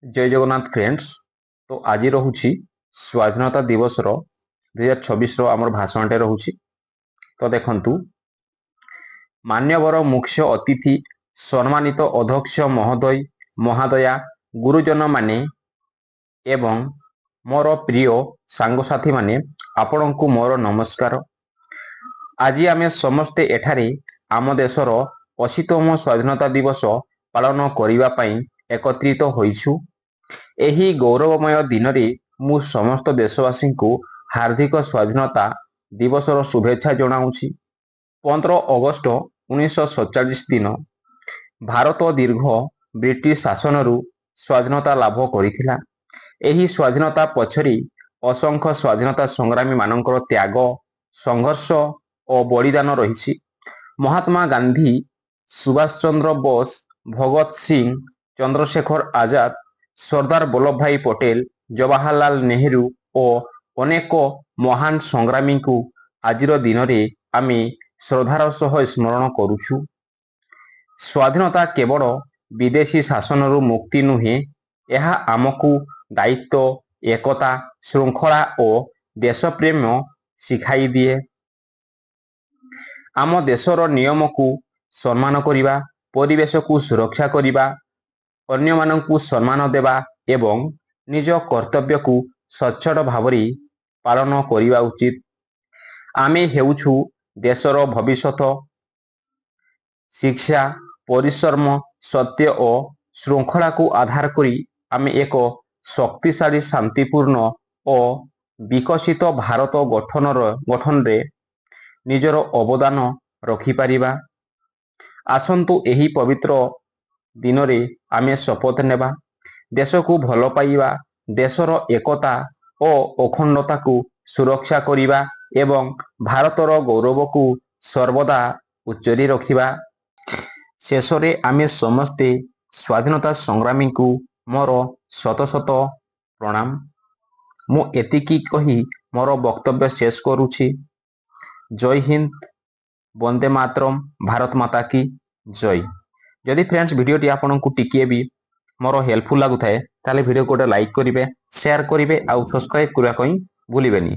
जय जगन्नाथ फ्रेंड्स। तो आज रोचे स्वाधीनता दिवस 2026 आमर भाषणटे रोचे। तो देखंतु मान्यवर मुख्य अतिथि सम्मानित अध्यक्ष महोदय महादया गुरुजन माने एवं मोर प्रिय सांगसाथी माने आपण को मोर नमस्कार। आज आमे समस्ते एठारे आम देशर 80तम स्वाधीनता दिवस पालन करिबा पई एकत्रित होइछु। एही गौरवमय दिन रे मु समस्त देशवासी को हार्दिक स्वाधीनता दिवसर शुभेच्छा जनाऊँगी। 15 अगस्ट 1947 दिन भारत दीर्घ ब्रिटिश शासनरु स्वाधीनता लाभ करिथिला। एही स्वाधीनता पछरी असंख्य स्वाधीनता संग्रामी मानकर त्याग संघर्ष और बलिदान रही। महात्मा गांधी सुभाष चंद्र बोस भगत सिंह चंद्रशेखर आजाद सरदार वल्लभ भाई पटेल जवाहरलाल नेहरू और अनेक महान संग्रामी को आजिर दिन में आमे श्रद्धार सह स्मरण करुछु। स्वाधीनता केवल विदेशी शासनरु मुक्ति नुहे, यह आमको दायित्व एकता श्रृंखला और देशप्रेम शिखाई दिए। आम देशर नियम को सम्मान करिबा, परिवेश को सुरक्षा करिबा, अन्य मानकु सम्मान देवा एवं निज कर्तव्य को सच्चट भावरी पालन करिबा उचित। आमे हेउछु देशर भविष्यत। शिक्षा परिश्रम सत्य और श्रृंखला को आधार करी आमे एक शक्तिशाली शांतिपूर्ण और विकसित भारत गठन रे निजर अवदान रखि पारिबा। आसंतु एही पवित्र दिन रे आमे शपथ नेबा, देश को भल पाइबा, देशर एकता और अखंडता को सुरक्षा करिबा एवं भारतर गौरव को सर्वदा उच्चरी रखिबा। शेषरे आमे समस्ते स्वाधीनता संग्रामी को मोर शत शत प्रणाम। मु एतिकी कही मोर वक्तव्य शेष करुछि। जय हिंद, वंदे मातरम, भारत माता की जय। जदि फ्रेंड्स वीडियोटी आपको टिके भी मोर हेल्पफुल लगुए ताले वीडियो को गोटे लाइक करेंगे, शेयर करेंगे और सब्सक्राइब करने भूलें।